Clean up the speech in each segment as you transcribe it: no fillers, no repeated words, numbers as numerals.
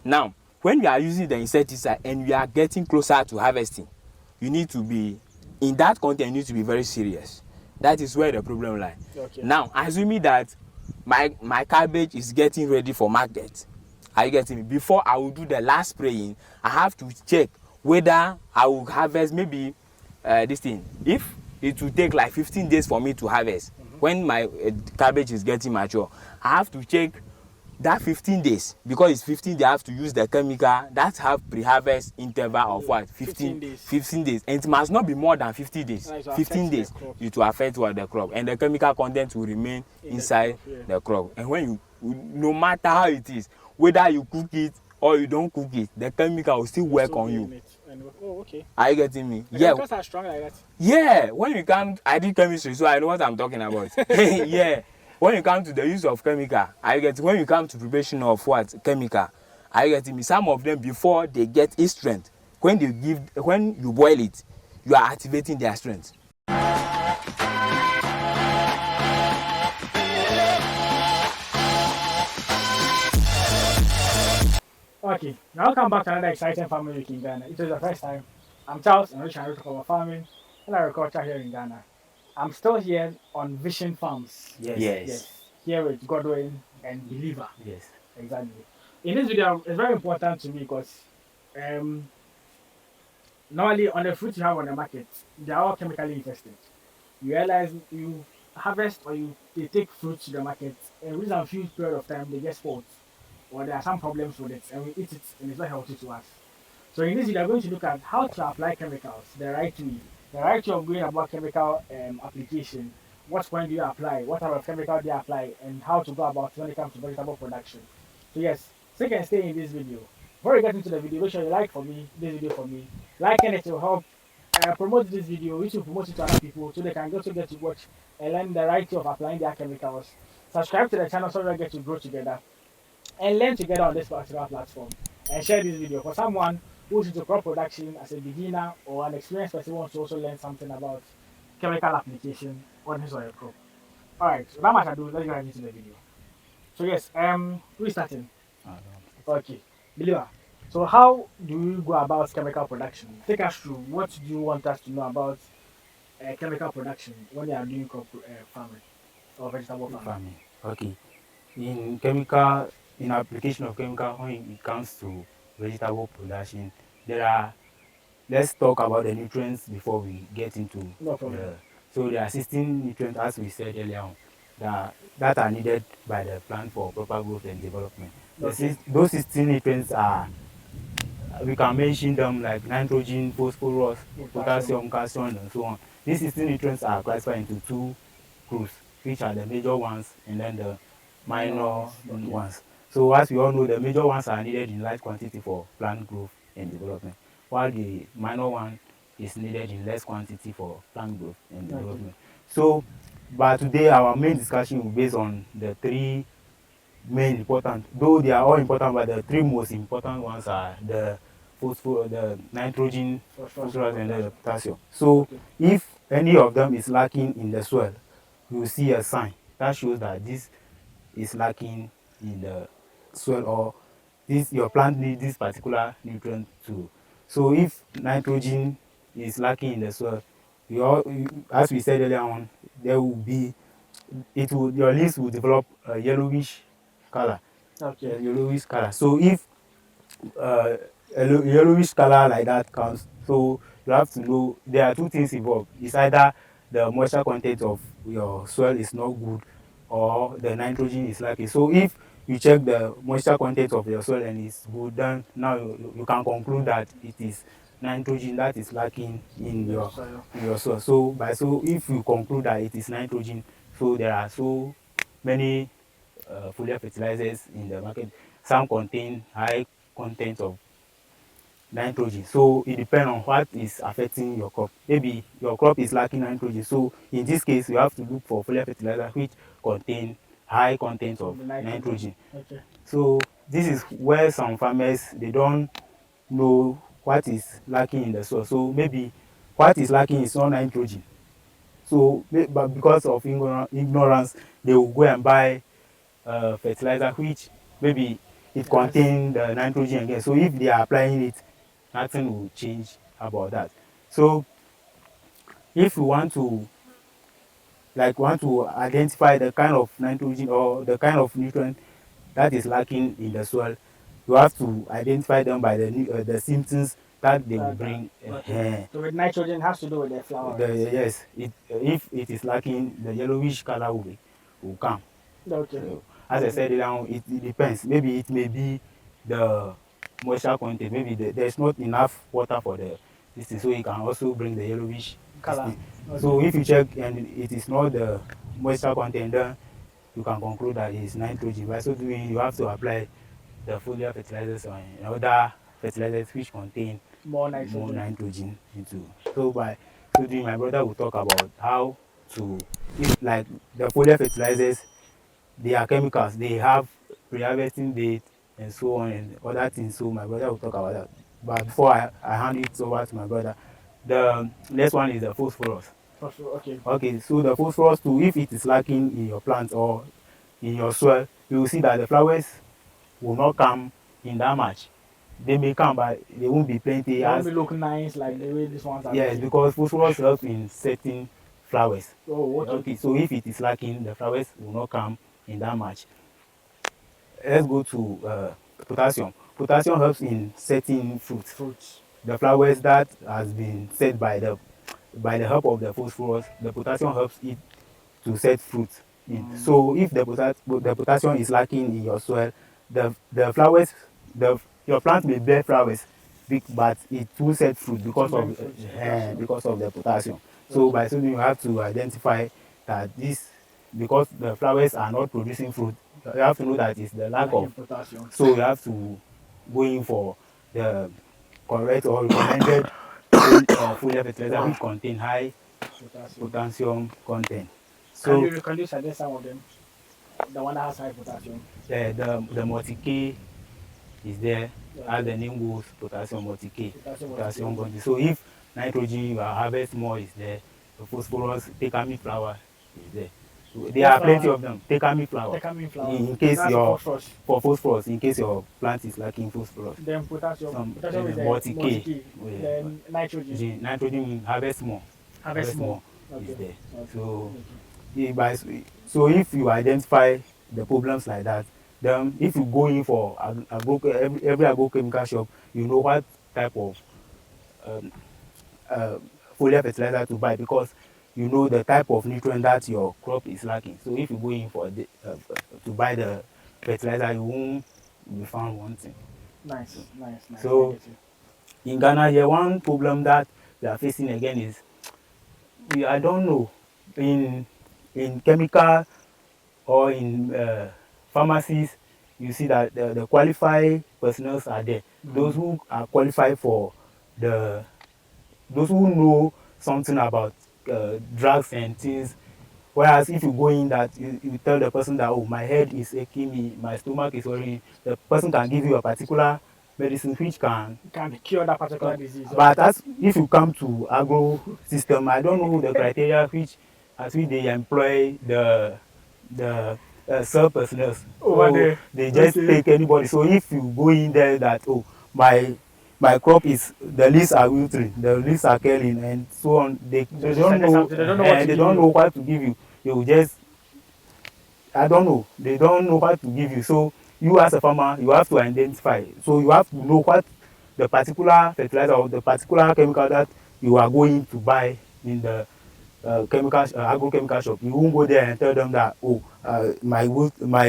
Now, when you are using the insecticide and you are getting closer to harvesting, you need to be, in that content, you need to be very serious. That is where the problem lies. Okay. Now, assuming that my cabbage is getting ready for market, are you getting me? Before I will do the last spraying, I have to check whether I will harvest maybe this thing. If it will take like 15 days for me to harvest, when my cabbage is getting mature, I have to check that 15 days, because it's 15 days I have to use the chemical that have pre-harvest interval of what 15 days, and it must not be more than 50 days. 15 days it will affect what the crop, and the chemical content will remain inside the crop. And when you, no matter how it is, whether you cook it or you don't cook it, the chemical will still work on you. Oh, okay. Are you getting me? Yeah. Chemicals are strong like that. Yeah, when you come, I did chemistry, so I know what I'm talking about. Yeah, when you come to the use of chemical, when you come to preparation of what chemical, are you getting me? Some of them, before they get its strength, when you boil it, you are activating their strength. Okay, now I'll come back to another exciting farming week in Ghana. It was the first time. I'm Charles, and I'm trying to cover farming and agriculture here in Ghana. I'm still here on Vision Farms. Yes. Here with Godwin and Believer. Yes. Exactly. In this video, it's very important to me because normally on the fruits you have on the market, they are all chemically infested. You realize you harvest or they take fruits to the market, and within a few period of time they get spoiled, or there are some problems with it, and we eat it, and it's not healthy to us. So in this video, we're going to look at how to apply chemicals the right way of going about chemical application. What point do you apply? What type of chemical do you apply? And how to go about when it comes to vegetable production. So yes, so you can stay in this video. Before we get into the video, make sure you like this video for me. Liking it will help promote this video. We should promote it to other people so they can also get to watch and learn the right way of applying their chemicals. Subscribe to the channel so we get to grow together and learn together on this particular platform. And share this video for someone who's into crop production as a beginner or an experienced person who wants to also learn something about chemical application on his or her crop. Alright, so without much ado, let's get right into the video. So yes, we're starting. Okay, Believer. So how do we go about chemical production? Take us through. What do you want us to know about chemical production when you are doing crop farming or vegetable farming? Okay. In application of chemical, when it comes to vegetable production, let's talk about the nutrients before we get into so there are 16 nutrients, as we said earlier on, that are needed by the plant for proper growth and development. Okay. Those 16 nutrients are, we can mention them like nitrogen, phosphorus, potassium, calcium, and so on. These 16 nutrients are classified into two groups, which are the major ones and then the minor ones. So as we all know, the major ones are needed in large quantity for plant growth and development, while the minor one is needed in less quantity for plant growth and development. So, but today our main discussion will be based on the three main important, though they are all important, but the three most important ones are the phosphorus, the nitrogen, phosphorus, and the potassium. So if any of them is lacking in the soil, you will see a sign that shows that this is lacking in the soil, or your plant needs this particular nutrient too. So if nitrogen is lacking in the soil, as we said earlier on, there will be, your leaves will develop a yellowish color. Okay. A yellowish color. So if a yellowish color like that comes, so you have to know there are two things involved. It's either the moisture content of your soil is not good, or the nitrogen is lacking. So if you check the moisture content of your soil and it's good, then now you can conclude that it is nitrogen that is lacking in your soil. So if you conclude that it is nitrogen, so there are so many foliar fertilizers in the market. Some contain high content of nitrogen, so it depends on what is affecting your crop. Maybe your crop is lacking nitrogen, so in this case you have to look for foliar fertilizer which contain high content of nitrogen. Okay. So this is where some farmers, they don't know what is lacking in the soil. So maybe what is lacking is not nitrogen. So, but because of ignorance, they will go and buy fertilizer which maybe it contains the nitrogen again. So if they are applying it, nothing will change about that. So if you want to identify the kind of nitrogen or the kind of nutrient that is lacking in the soil, you have to identify them by the symptoms that they will bring. Okay. So with nitrogen has to do with the flower. Yes, if it is lacking, the yellowish color will come. Okay. So, as I said earlier, it depends. Maybe it may be the moisture content. Maybe there's not enough water for this thing, so it can also bring the yellowish color. Okay. So if you check and it is not the moisture content, then you can conclude that it is nitrogen. By so doing, you have to apply the foliar fertilizers or other fertilizers which contain more nitrogen into. So by so doing, my brother will talk about how to, if like the foliar fertilizers, they are chemicals, they have pre-harvesting date and so on and other things. So my brother will talk about that. But before I hand it over to my brother, the next one is the phosphorus. Okay. Okay, so the phosphorus too, if it is lacking in your plant or in your soil, you will see that the flowers will not come in that much. They may come, but they won't be plenty. They won't be look nice like the way this ones are. Yes, looking. Because phosphorus helps in setting flowers. Oh, okay. Okay, so if it is lacking, the flowers will not come in that much. Let's go to potassium. Potassium helps in setting fruits. The flowers that has been set by the help of the phosphorus, the potassium helps it to set fruit in. So if the potassium is lacking in your soil, the flowers, your plant may bear flowers, but it will set fruit because of the potassium. So by so doing, you have to identify that because the flowers are not producing fruit, you have to know that it's the lack of potassium. So you have to go in for the correct or recommended foliar fertilizer which contain high potassium content. So can you suggest some of them? The one that has high potassium. The multi-K is there, as the name goes, potassium multi-K, potassium content. So if nitrogen you harvest more is there, the phosphorus, take-me flower is there. So there are plenty of them. Take-me flower. In case for phosphorus, in case your plant is lacking phosphorus. Then potassium is multi-K. Then nitrogen. Nitrogen harvest more. Harvest more. Is there. So if you identify the problems like that, then if you go in for every agrochemical shop, you know what type of foliar fertilizer to buy, because you know the type of nutrient that your crop is lacking. So if you go in for to buy the fertilizer, you won't be found wanting. Nice. So in Ghana here, one problem that we are facing again is, I don't know, in chemical or in pharmacies, you see that the qualified personnel are there. Those who are qualified for those who know something about drugs and things. Whereas if you go in that you tell the person that, oh, my head is aching me, my stomach is worrying, the person can give you a particular medicine which can cure that particular disease. But if you come to agro system, I don't know the criteria which they employ the cell personnel. So they just take anybody. So if you go in there that, oh, my crop is, the leaves are wilting, the leaves are curling, and so on. They don't know what to give you. They will just, I don't know. They don't know what to give you. So you as a farmer, you have to identify. So you have to know what the particular fertilizer or the particular chemical that you are going to buy in the agrochemical shop. You won't go there and tell them that, oh, my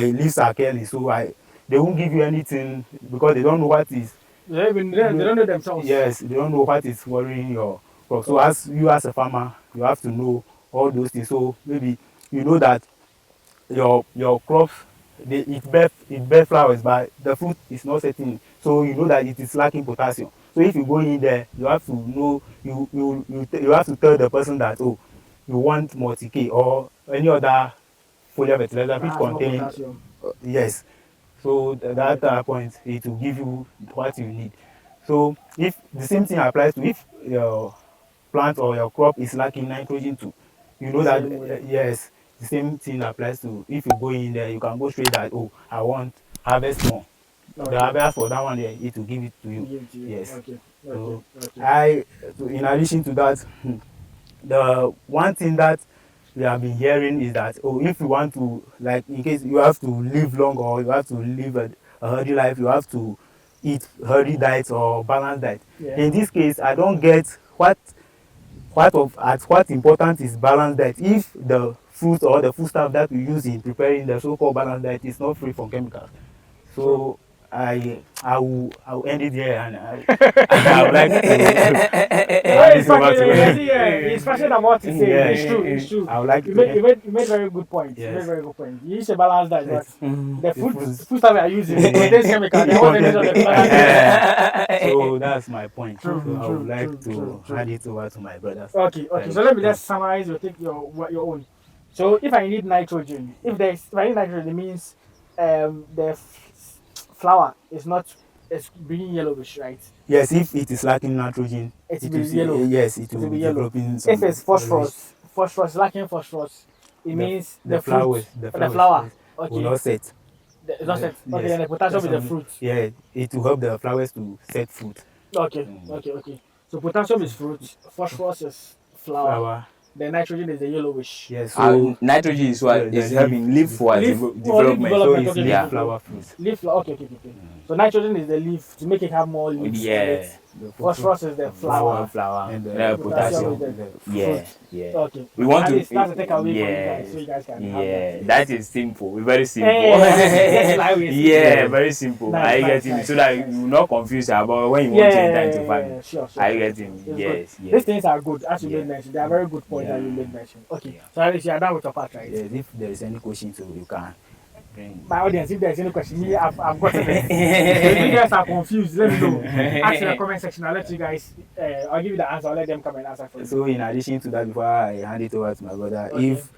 leaves are curling, so they won't give you anything, because they don't know what is. They don't know themselves. Yes, they don't know what is worrying your crop. So as a farmer, you have to know all those things. So maybe you know that your crops, it bear flowers, but the fruit is not setting. So you know that it is lacking potassium. So if you go in there, you have to know, you have to tell the person that, oh, you want multi-K or any other foliar fertilizer which contains yes. So at that point, it will give you what you need. So if the same thing applies to if your plant or your crop is lacking nitrogen too, you know that yes, the same thing applies to if you go in there, you can go straight that, oh, I want harvest more. The harvest for that one there, it will give it to you. Give it to you. Yes. Okay. So Okay. in addition to that, the one thing that we have been hearing is that, oh, if you want to, like, in case you have to live long or you have to live a healthy life, you have to eat healthy diet or balanced diet. Yeah. In this case, I don't get what important is balanced diet if the fruit or the foodstuff that we use in preparing the so-called balanced diet is not free from chemicals. So I will end it here, and I would like to hand He's it over passionate. Yeah, to he's passionate about it. yeah. It's true. It's true. I would like You to made very good points. You made yes. very good points. You use a balanced diet, but Yes. the foods. food stuff we are using contains chemical. They want to use the balanced diet. So that's my point. True, So I true, would like true. to hand it over to my brothers. Okay. So let me just summarize. You take your own. So if I need nitrogen, if I need nitrogen, it means the flower is not it's being yellowish, right? Yes, if it is lacking nitrogen, It it will will be yellow. yes, it will be be yellow. developing some If it's phosphorus lacking phosphorus, it means the fruit, flowers, the flower. will Okay. not set. It's not set. Okay, Yes. and the potassium is the Some- fruit. Yeah, it will help the flowers to set fruit. Okay. So potassium is fruit, phosphorus is flower. The nitrogen is the yellowish. Yes. So Nitrogen is what is helping leaf for development. so it's okay, leaf yeah. flower fruit. Leaf. Okay. So nitrogen is the leaf to make it have more leaves. Yeah. Phosphorus is the flower. And Potassium potassium. is the Yeah, fruit. yeah. Okay. We want At to. least that's a takeaway for you Yeah, guys, so you guys can have yeah. that. That is simple. Very simple. That's like we see. Yeah, very simple. Nice, I nice, get it, nice, so that nice. you will not confuse about when you want to enter into farming. Sure. I get it. It's Yes, good. yes. These things are good, as you Yeah. made mention. They are very good points Yeah. that you made mention. Okay, Yeah. so at least you are done with your part, right? Yes, if there is any question, so you can bring. My audience, if there is any question, I've gotten it. So if you guys are confused, let me know. Ask in the comment section. I'll let you guys. I'll give you the answer. I'll let them come and answer for you. So in addition to that, before I hand it over to my brother, Okay. if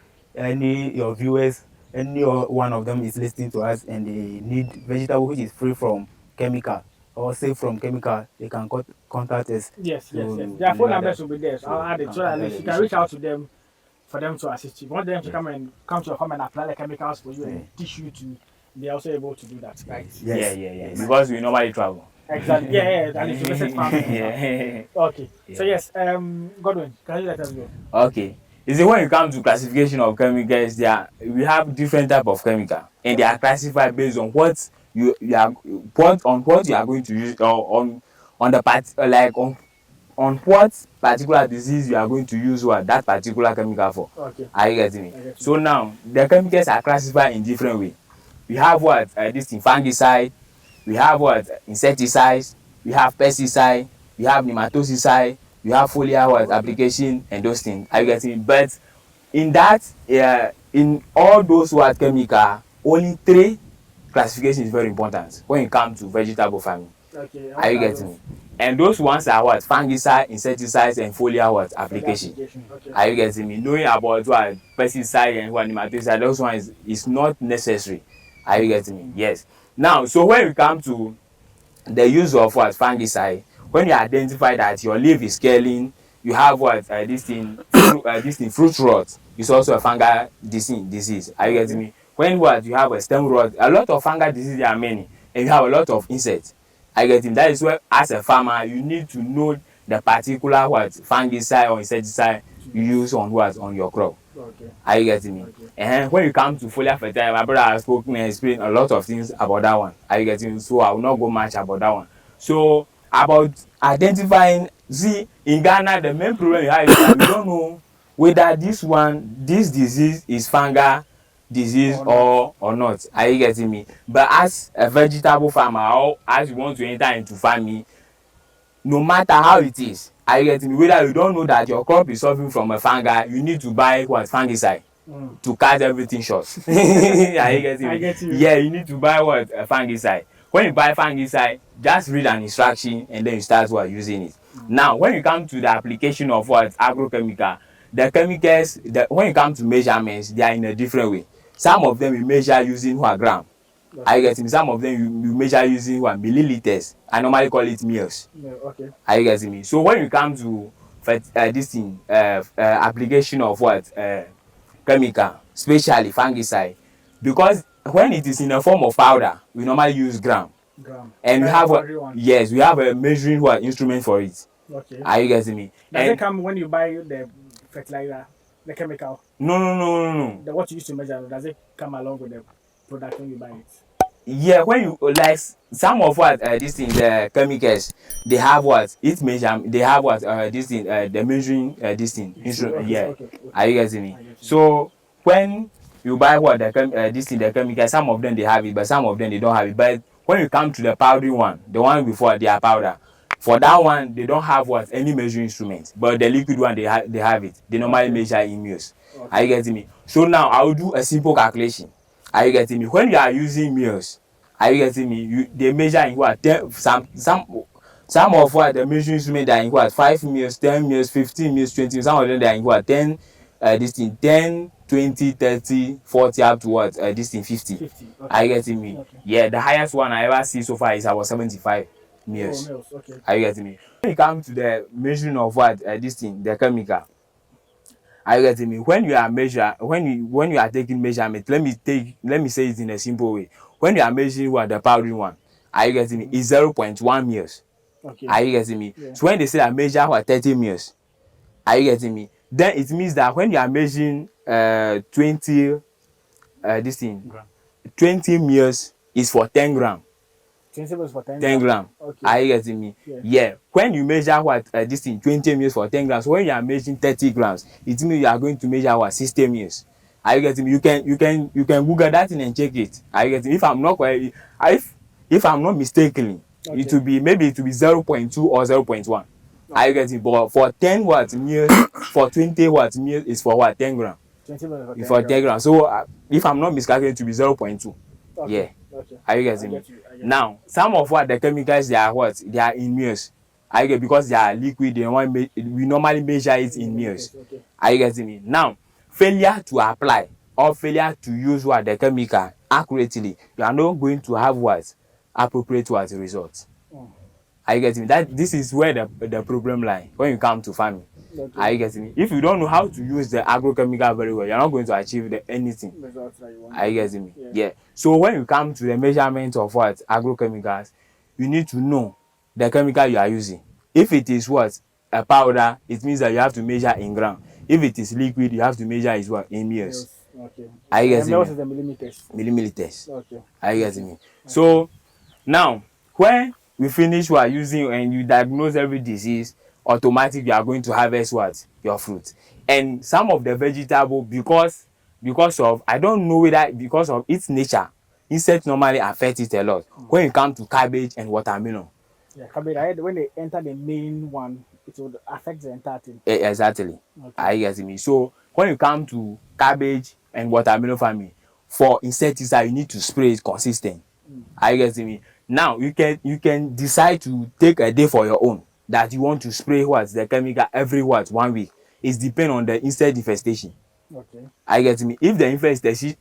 your viewers, any one of them is listening to us and they need vegetable which is free from chemical or safe from chemical, they can contact us. Yes. So Their phone yeah, numbers will be there. So I'll add it so that at least you can reach out to them for them to assist you. Want them to come to your farm and apply the chemicals for you and teach you to. They're also able to do that, right? Yes. Yeah. Because we normally travel. Exactly. Yeah. And if you visit farming. Yeah. Okay. Yeah. So yes, Godwin, can you let us go? Okay. You see, when it comes to classification of chemicals, we have different type of chemical, and they are classified based on what you are what you are going to use, or on the part like on what particular disease you are going to use that particular chemical for. Okay. Are you getting me? I get you. So now the chemicals are classified in different way. We have this thing fungicide, we have insecticides, we have pesticide, we have nematocide, we have foliar application and those things. Are you getting me? But in that in all those chemical, only 3 classification is very important when it comes to vegetable farming. Okay. Are you getting me? And those ones are fungicide, insecticides, and foliar application. Okay. Are you getting me? Knowing about pesticide and nematocide, those ones is not necessary. Are you getting me? Yes. Now, so when we come to the use of fungicide, when you identify that your leaf is scaling, you have this thing fruit rot is also a fungal disease. Are you getting me? When you have a stem rot, a lot of fungal diseases, there are many, and you have a lot of insects. Are you getting? That is where, as a farmer, you need to know the particular fungicide or insecticide you use on your crop. Okay. Are you getting me? Okay. And when you come to foliar fertilizer, my brother has spoken and explained a lot of things about that one. Are you getting me? So I will not go much about that one. So about identifying, see, in Ghana, the main problem you have is that we don't know whether this disease is fungal disease or not. Are you getting me? But as a vegetable farmer, or as you want to enter into farming, no matter how it is, are you getting me? Whether you don't know that your crop is suffering from a fungi, you need to buy fungicide to cut everything short. Are you getting me? I get you. Yeah, you need to buy a fungicide. When you buy fungicide, just read an instruction and then you start using it. Now, when you come to the application of agrochemical, the chemicals, when you come to measurements, they are in a different way. Some of them you measure using gram. Are you getting me? Some of them you measure using milliliters. I normally call it mils. Yeah, okay. Are you getting me? So when you come to this thing, application of chemical, especially fungicide, because when it is in a form of powder, we normally use gram. Gram. And we That's have the a, powdery one. yes, we have a measuring what instrument for it. Okay. Are you getting me? Does it And come when you buy the fertilizer, the chemical, no. the what you use to measure? Does it come along with the product when you buy it? Yeah, when you like some of what this thing the chemicals they have what it measure they have what this thing the measuring this thing instrument. Okay, Yeah, okay. are you getting me? I get you. So when you buy what this thing the chemicals, some of them they have it, but some of them they don't have it. But when you come to the powdery one, the one before they are powder, for that one they don't have what any measuring instrument, but the liquid one they have it. They normally Okay. measure in mils. Okay. Are you getting me? So now I will do a simple calculation. Are you getting me? When you are using mils, are you getting me? They measure in what? Some of what the measuring instrument are in what? 5 mils, 10 mils, 15 mils, 20 mils. Some of them they are in what? 10, this thing 10, 20, 30, 40 up to what? This thing 50. 50. Okay. Are you getting me? Okay. Yeah, the highest one I ever see so far is about 75 Oh, mils. mils. Okay. Are you getting me? When you come to the measuring of what? This thing, the chemical. Are you getting me? When you are when you are taking measurement, let me say it in a simple way. When you are measuring what the powdery one, are you getting me? It's 0.1 mils. Okay. Are you getting me? Yeah. So when they say I measure what 30 mils, are you getting me? Then it means that when you are measuring 20 this thing Gram. 20 mils is for 10 gram. 20 mils for 10 10 gram. gram. Okay. Are you getting me? Yeah. Yeah. When you measure what this thing 20 mils for 10 grams, when you are measuring 30 grams, it means you are going to measure what 60 mils. Are you getting me? You can Google that thing and check it. Are you getting me? If I'm not quite, if I'm not mistakenly, Okay. it will be maybe it will be 0.2 or 0.1. Are you getting me? But for 10 what mils, for 20 what mils is for what 10 gram. 20 mils for 10 For 10 grams. grams. So if I'm not mistaken, it will be 0.2. Okay. Yeah. Okay. Are you I getting me? get you. I get Now, some of what the chemicals they are what? They are in mils. Are you get because they are liquid, we normally measure it in mils. Okay. Are you getting me? Now, failure to apply or failure to use what the chemical accurately, you are not going to have what? Appropriate what results. Oh. Are you getting me? That this is where the problem lies when you come to farming. Okay. Are you getting me? If you don't know how to use the agrochemical very well, you're not going to achieve anything. Results that you want. Are you getting me? Yeah. Yeah. So when you come to the measurement of what agrochemicals, you need to know the chemical you are using. If it is what a powder, it means that you have to measure in gram. If it is liquid, you have to measure is what in mils. Okay. Are you getting mils me? is the millimeters. Milliliters. Okay. Are you getting me? So now when we finish what using and you diagnose every disease, automatically you are going to harvest what your fruit. And some of the vegetable because of I don't know whether because of its nature, insects normally affect it a lot. When you come to cabbage and watermelon, Yeah, cabbage. When they enter the main one, it would affect the entire thing. exactly. Okay. Are you getting me? So when you come to cabbage and watermelon farming, for insecticide you need to spray it consistent. Are you getting me? Now you can decide to take a day for your own that you want to spray what the chemical every what 1 week. It depends on the insect infestation. Okay. Are you getting me? If the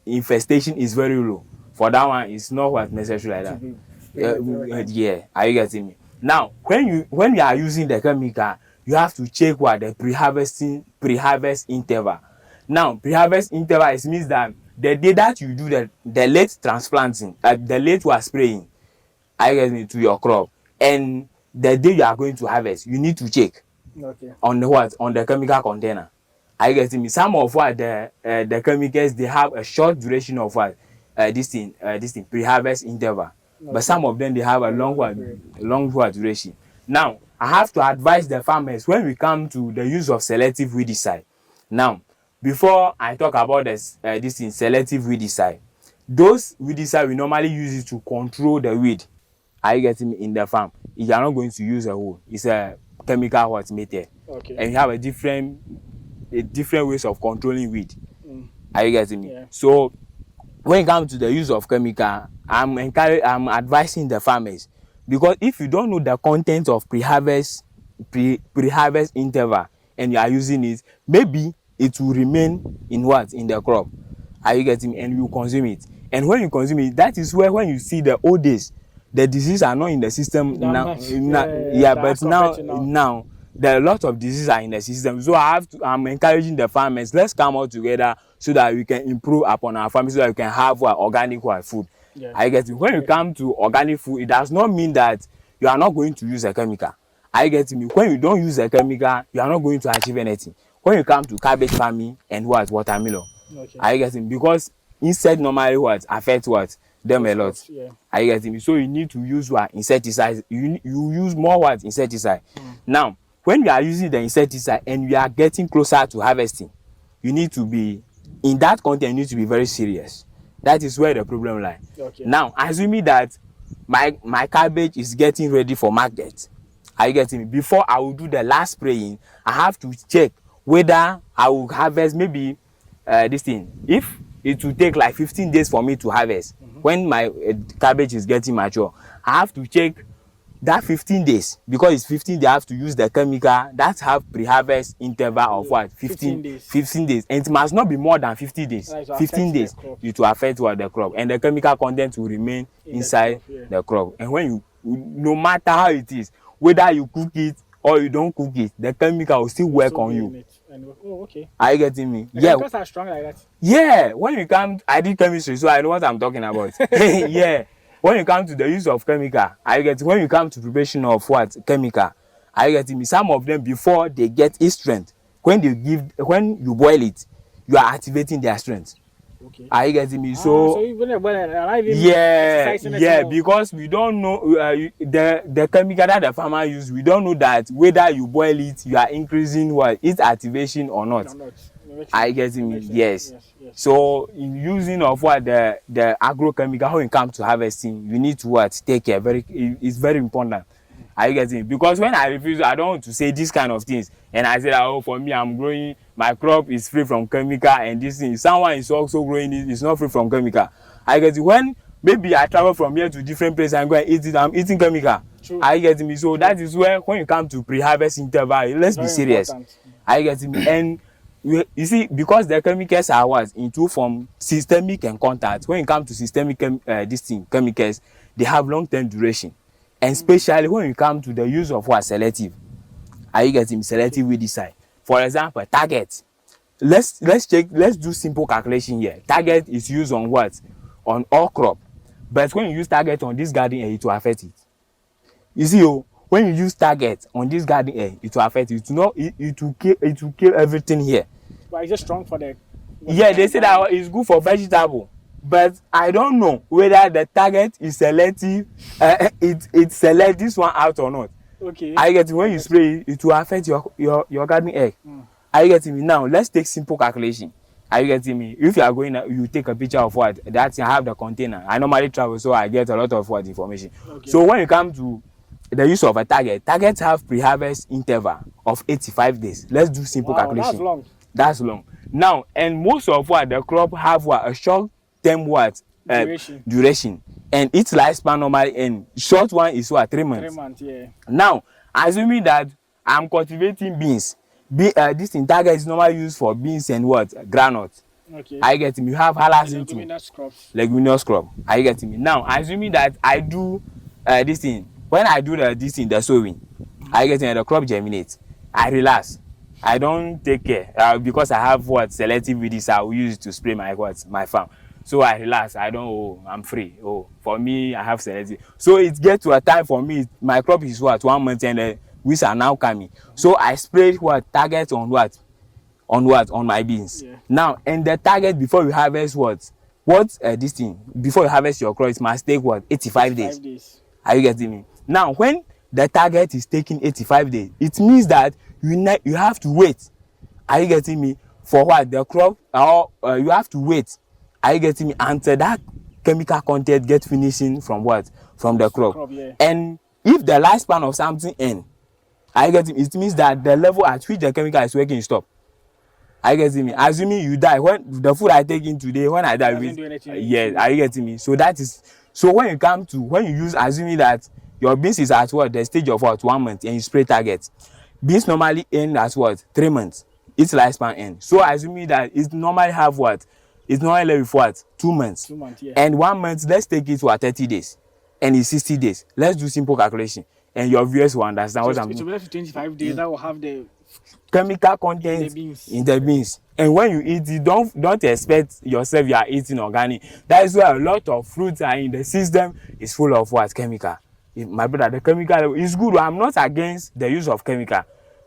infestation is very low, for that one it's not what necessary like To that. be sprayed Yeah, are you getting me? Now when you are using the chemical, you have to check what the pre-harvest interval. Now pre-harvest interval it means that the day that you do the late transplanting, the late was spraying, are you getting me, to your crop, and the day you are going to harvest, you need to check Okay. on the chemical container. Are you getting me? Some of what the chemicals they have a short duration of what this thing pre-harvest interval, but some of them they have a long what duration. Now I have to advise the farmers when we come to the use of selective weedicide. Now before I talk about this thing selective weedicide, those weedicide we normally use it to control the weed. Are you getting me, in the farm? You are not going to use a hole. It's a chemical what method. Okay. And you have a different ways of controlling weed. Mm. Are you getting me? Yeah. So when it comes to the use of chemical, I'm advising the farmers, because if you don't know the content of pre-harvest interval and you are using it, maybe it will remain in the crop. Are you getting me? And you consume it. And when you consume it, that is where when you see the old days, the disease are not in the system now. But now there are a lot of diseases are in the system. So I'm encouraging the farmers, let's come out together so that we can improve upon our farming, so that we can have organic food. Yeah. I get it. When you come to organic food, it does not mean that you are not going to use a chemical. I get me. When you don't use a chemical, you are not going to achieve anything. When you come to cabbage farming and watermelon, Okay. I get it, because insect normally affect them a lot. Yeah. I get me. So you need to use insecticides. You use more insecticide. Now, when you are using the insecticide and you are getting closer to harvesting, you need to be in that content. You need to be very serious. That is where the problem lies. Okay. Now, assuming that my cabbage is getting ready for market, are you getting me? Before I will do the last spraying, I have to check whether I will harvest maybe this thing. If it will take like 15 days for me to harvest, when my cabbage is getting mature, I have to check that 15 days, because it's 15 days. I have to use the chemical that have pre-harvest interval of 15 days, and it must not be more than 50 days. 15 days it will affect the crop, and the chemical content will remain inside the crop. And when you, no matter how it is, whether you cook it or you don't cook it, the chemical will still work on you. Oh, okay. Are you getting me? Yeah. Chemicals are strong like that. Yeah. When you come, I did chemistry, so I know what I'm talking about. Yeah. When you come to the use of chemical, when you come to preparation of chemical, are you getting me? Some of them, before they get its strength, when you boil it, you are activating their strength. Okay. Are you getting me? So even because we don't know the chemical that the farmer use. We don't know that whether you boil it, you are increasing its activation or not. Are you getting me? Yes. So in using of the agrochemical, when it comes to harvesting, you need to take care. It's very important. Are you getting it? Because when I refuse, I don't want to say these kind of things, and I say, oh, for me, I'm growing, my crop is free from chemical, and this thing, someone is also growing it, it's not free from chemical. I get it. When maybe I travel from here to different places and go and eat it, I'm eating chemical. True. Are you getting me? So that is where, when you come to pre-harvest interval, let's be serious. Important. Are you getting me? And you see, because the chemicals are in two forms, systemic and contact. When it comes to systemic chemicals, they have long-term duration. And especially when you come to the use of selective. Are you getting selective weedicide? For example, target. Let's do simple calculation here. Target is used on on all crop. But when you use target on this garden area, it will affect it. You see, when you use target on this garden area, it will affect it. It will kill everything here. But is it strong for the? Yeah, they say that it's good for vegetable. But I don't know whether the target is selective, it select this one out or not. Okay. I get it. When you spray it will affect your garden egg. Are you getting me? Now let's take simple calculation. Are you getting me? If you are going, you take a picture of that I have the container. I normally travel, so I get a lot of information. Okay. So when you come to the use of a targets have pre-harvest interval of 85 days. Let's do simple calculation. That's long. That's long. Now, and most of the crop have a short term duration, and its lifespan normally, and short one is 3 months. 3 months, yeah. Now, assuming that I'm cultivating beans, this target is normally used for beans and groundnut. Okay. Are you getting me? You have halazoon too. Leguminous crop. Are you getting me? Now, assuming that I do this thing, when I do the sowing, are you getting the crop germinates? I relax. I don't take care because I have selective weedicides. I will use it to spray my farm. So I relax. I don't. I'm free. For me, I have selective. So it gets to a time for me. My crop is 1 month, and the weeds are now coming. So I sprayed target on on my beans. Yeah. Now, and the target before you harvest this thing before you harvest your crop, it must take 85 days. Are you getting me? Now, when the target is taking 85 days, it means that you have to wait. Are you getting me? For the crop, or you have to wait. Are you getting me? Until that chemical content gets finishing from the crop. Yeah. And if the lifespan of something ends, are you getting me? It means that the level at which the chemical is working stop. Are you getting me? Assuming you die, when the food I take in today, when I die, yes. Are you getting me? So that is when you use, assuming that your beans is at the stage of 1 month, and you spray target, beans normally end at 3 months. Its lifespan ends. So assuming that it normally have it's normally with 2 months. 2 months, yeah. And 1 month, let's take it to 30 days. And it's 60 days. Let's do simple calculation. And your viewers will understand what I'm doing. So 25 days, that will have the chemical in content the beans. in the beans. And when you eat it, don't expect yourself you are eating organic. That is why a lot of fruits are in the system is full of what? Chemical. My brother, the chemical is good. I'm not against the use of chemical,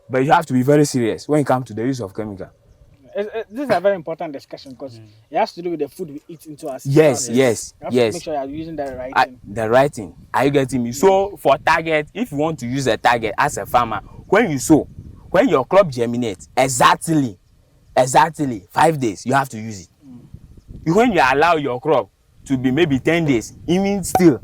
but you have to be very serious when it comes to the use of chemical. This is a very important discussion because it has to do with the food we eat into our Yes, system. yes, You have to make yes. sure you are using the right thing. The right thing. Are you getting me? So for target, if you want to use a target as a farmer, when you sow, when your crop germinates, exactly 5 days, you have to use it. When you allow your crop to be maybe 10 days, even still,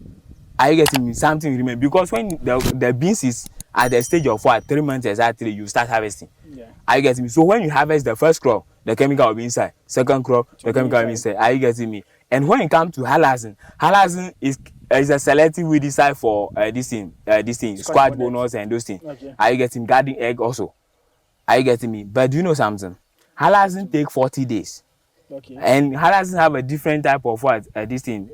are you getting me? Something remain, because when the beans is at the stage of what 3 months exactly, you start harvesting. Yeah. Are you getting me? So when you harvest the first crop, the chemical will be inside. Second crop, the chemical will be inside. Are you getting me? And when it comes to halazin is a selective weedicide for this thing, squash bonus and those things. Okay. Are you getting garden egg also? Are you getting me? But do you know something? Halazin take 40 days. Okay. And halazin have a different type of what this thing.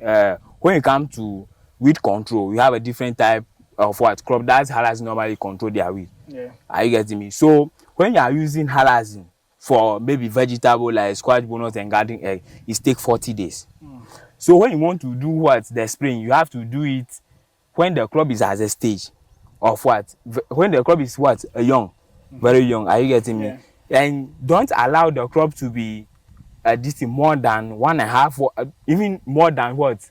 When it comes to weed control, you have a different type of what crop. That's halazin normally control their weed. Yeah. Are you getting me? So when you are using halazin for maybe vegetable like squash bonus and garden egg, it take 40 days. So when you want to do what the spraying, you have to do it when the crop is at a stage of what, when the crop is what young, very young. Are you getting me? And don't allow the crop to be this thing more than 1.5 or even more than what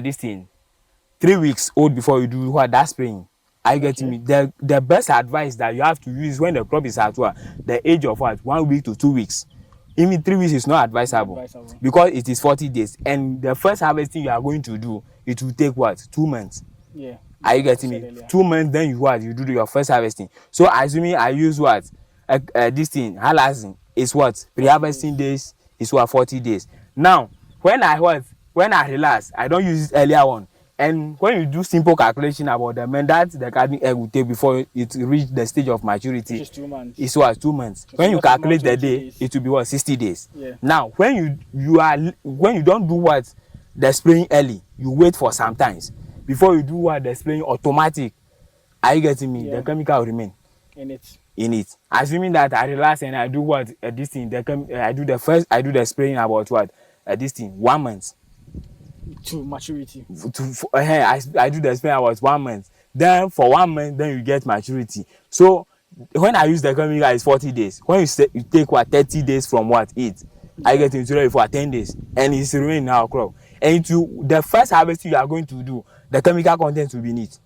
this thing 3 weeks old before you do what that spraying. Are you getting me? The best advice that you have to use when the crop is at what the age of what 1 week to 2 weeks. Even 3 weeks is not advisable, because it is 40 days, and the first harvesting you are going to do, it will take what 2 months. Yeah. Are you getting me? 2 months, then you do your first harvesting. So assuming I use what this thing halazin is what pre-harvesting days is what 40 days. Now when I relax, I don't use it earlier on. And when you do simple calculation about the amount that the garden egg will take before it reach the stage of maturity, which is 2 months. It's what 2 months. So when you calculate the day, days. it will be what 60 days. Yeah. Now when you don't do what the spraying early, you wait for some times before you do what the spraying automatic. Are you getting me? The chemical will remain in it. Assuming that I relax and I do what this thing, I do the spraying about what this thing 1 month to maturity. I do the spraying about 1 month. Then for 1 month, then you get maturity. So when I use the chemical, it's 40 days. When you take what 30 days from what it, I get into it for 10 days, and it's remaining in our crop. And the first harvest you are going to do, the chemical content will be in it.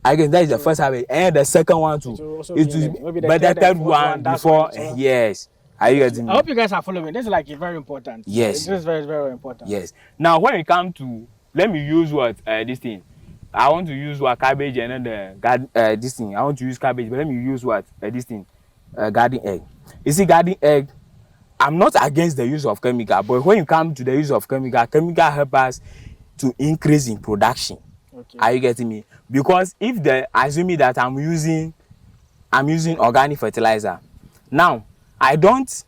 Again, that is the first harvest, and the second one too. But the third one before, yes. Are you getting me? I hope you guys are following. This is like very important. Yes. This is very, very important. Yes. Now when it comes to, let me use what this thing. I want to use what cabbage and then this thing. I want to use cabbage, but let me use what this thing, garden egg. You see, garden egg, I'm not against the use of chemical, but when you come to the use of chemical help us to increase in production. Okay. Are you getting me? Because if assuming that I'm using organic fertilizer, now I don't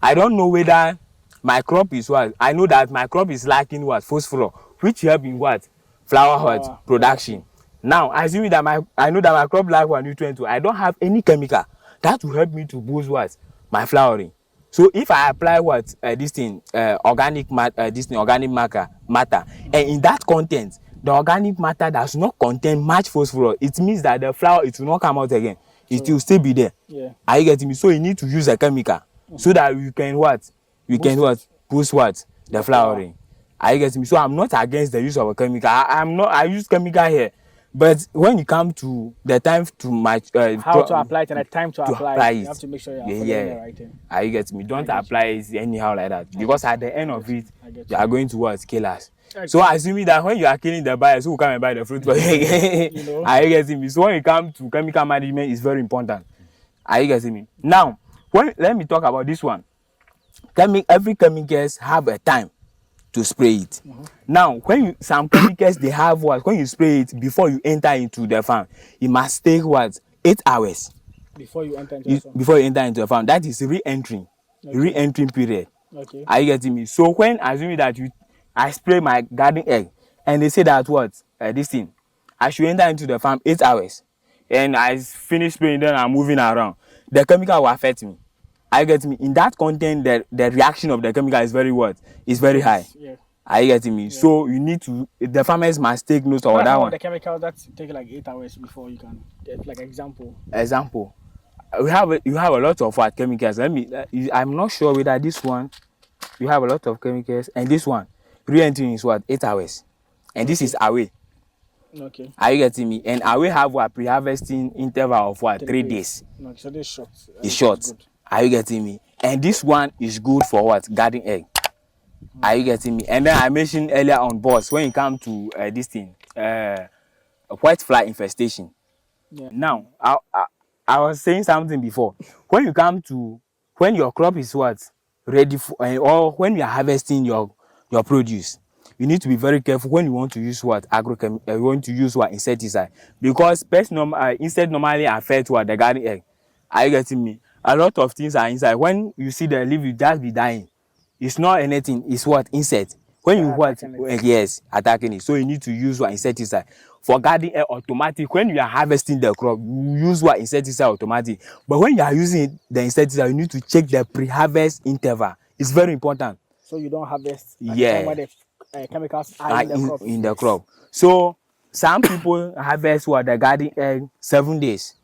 know whether my crop is what. I know that my crop is lacking what phosphorus, which help in what flower production. Now assuming that I know that my crop lack what nutrient too, I don't have any chemical that will help me to boost what my flowering. So if I apply what this thing organic matter, and in that content the organic matter does not contain much phosphorus, it means that the flower, it will not come out again. It will still be there. Yeah. Are you getting me? So you need to use a chemical so that you can boost what the flowering. Are you getting me? So I'm not against the use of a chemical. I use chemical here, but when you come to the time to how to apply it and the time to apply it, you have to make sure you are following the right thing. Are you getting me? Don't apply it anyhow like that, because at the end of it you are going to kill us. So assuming that when you are killing the buyers who come and buy the fruit, you know? Are you getting me? So when you come to chemical management, it's very important. Are you getting me? Now, let me talk about this one. Every chemicals have a time to spray it. Now, when some chemicals they have what? When you spray it before you enter into the farm, it must take what 8 hours before you enter into the farm. That is re-entering, re-entering period. Okay. Are you getting me? So when assuming that I spray my garden egg, and they say that what this thing, I should enter into the farm 8 hours, and I finish spraying, then I'm moving around. the chemical will affect me. Are you getting me? In that content, the reaction of the chemical is very what? Is very high. Yeah. Are you getting me? Yeah. So you need to, the farmers must take note of What are that some of one. the chemicals that take like 8 hours before you can get like example? Example, you have a lot of what chemicals. I'm not sure whether this one, you have a lot of chemicals, and this one re-entering is what? 8 hours, and this is away. Okay. Are you getting me? And away have what? Pre-harvesting interval of what? 3 days. No, so this short. It's short. Good. Are you getting me? And this one is good for what? Garden egg. Are you getting me? And then I mentioned earlier on, boss, when you come to this thing, white fly infestation. Yeah. Now, I was saying something before. When you come to, when your crop is what? Ready for, or when you are harvesting your produce, you need to be very careful when you want to use what? You want to use what? Insecticide. Because insect normally affect what? The garden egg. Are you getting me? A lot of things are inside. When you see the leaf, you just be dying. It's not anything, it's what? Insect. When you what? Yes, attacking it. So you need to use what? Insecticide. For garden egg automatic, when you are harvesting the crop, you use what? Insecticide automatic. But when you are using the insecticide, you need to check the pre-harvest interval. It's very important. So you don't harvest at Yeah. the time where the chemicals are in the crop. In the crop. So some people harvest what? The garden egg 7 days.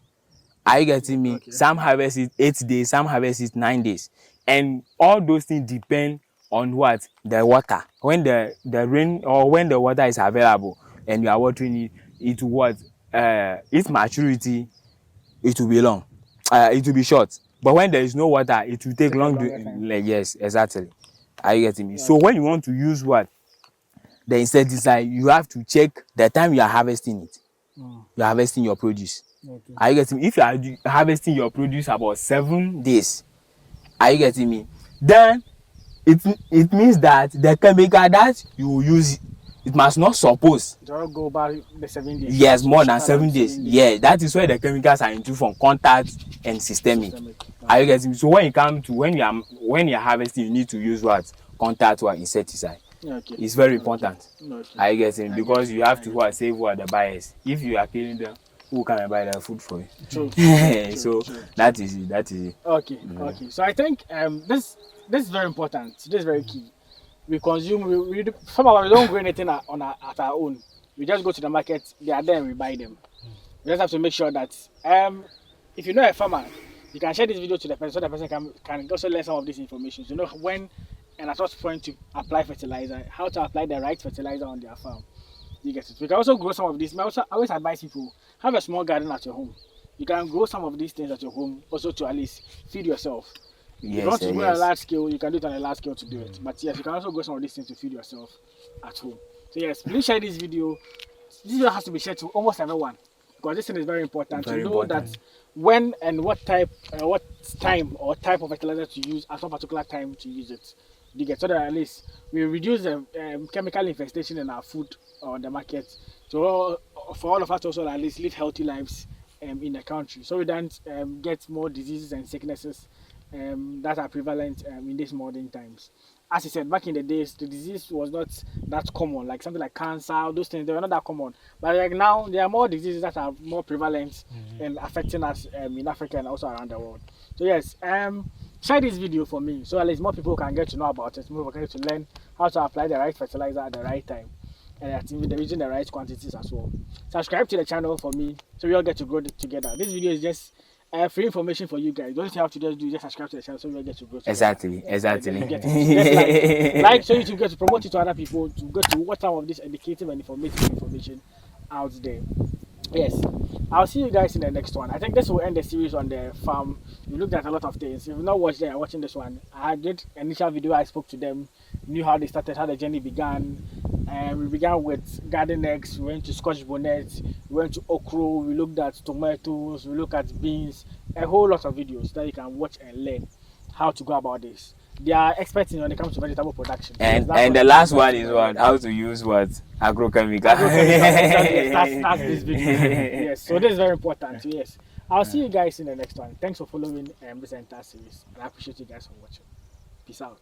Are you getting me? Okay. Some harvest it 8 days, some harvest it 9 days. And all those things depend on what? The water. When the rain or when the water is available and you are watering it, it will what? Its maturity, it will be long. It will be short. But when there is no water, it will take long. Yes, exactly. Are you getting me? So when you want to use what? The insecticide, you have to check the time you are harvesting it. You are harvesting your produce. Okay. Are you getting me? If you are harvesting your produce about 7 days, are you getting me? Then it means that the chemical that you use, it must not suppose. Don't go about the 7 days. Yes, more than 7 days. Yeah, that is where the chemicals are into from contact and systemic. Are you getting me? So when you come to when you are harvesting, you need to use what? Contact or insecticide. Okay. It's very important. Okay. Are you getting me? Because you have to what? Save what? The buyers. If you are killing them, who can buy their food for you? True. So that is it. That is it. Okay. Okay. So I think this is very important. This is very key. We consume. Some of us don't grow anything at our own. We just go to the market. They are there and we buy them. We just have to make sure that if you know a farmer, you can share this video to the person so the person can also learn some of this information. So you know when and at what point to apply fertilizer, how to apply the right fertilizer on their farm. You get it. We can also grow some of these. I always advise people, have a small garden at your home. You can grow some of these things at your home also to at least feed yourself. If you want to grow on a large scale, you can do it on a large scale to do it. But yes, you can also grow some of these things to feed yourself at home. So yes, please share this video. This video has to be shared to almost everyone because this thing is very important to know that when and what time or type of fertilizer to use at one particular time to use it. You get so that at least we reduce the chemical infestation in our food on the market. So for all of us to also at least live healthy lives in the country, so we don't get more diseases and sicknesses that are prevalent in these modern times. As I said, back in the days, the disease was not that common, like something like cancer, those things, they were not that common. But like now, there are more diseases that are more prevalent and affecting us in Africa and also around the world. So yes, share this video for me so at least more people can get to know about it, more people can get to learn how to apply the right fertilizer at the right time and using the right quantities as well. Subscribe to the channel for me so we all get to grow together. This video is just free information for you guys. Don't you have to just do, just subscribe to the channel so we all get to grow together. Exactly. Just like so you can get to promote it to other people to get to watch some of this educative and informative information out there. Yes, I'll see you guys in the next one. I think this will end the series on the farm. We looked at a lot of things. If you've not watched it, watching this one, I did initial video. I spoke to them, knew how they started, how the journey began. We began with garden eggs. We went to Scotch bonnet. We went to okra. We looked at tomatoes. We looked at beans. A whole lot of videos that you can watch and learn how to go about this. They are experts when it comes to vegetable production. And the last one is what? How to use what? Agrochemical. That's this video. Yes, so this is very important. So yes, I'll see you guys in the next one. Thanks for following this entire series. And I appreciate you guys for watching. Peace out.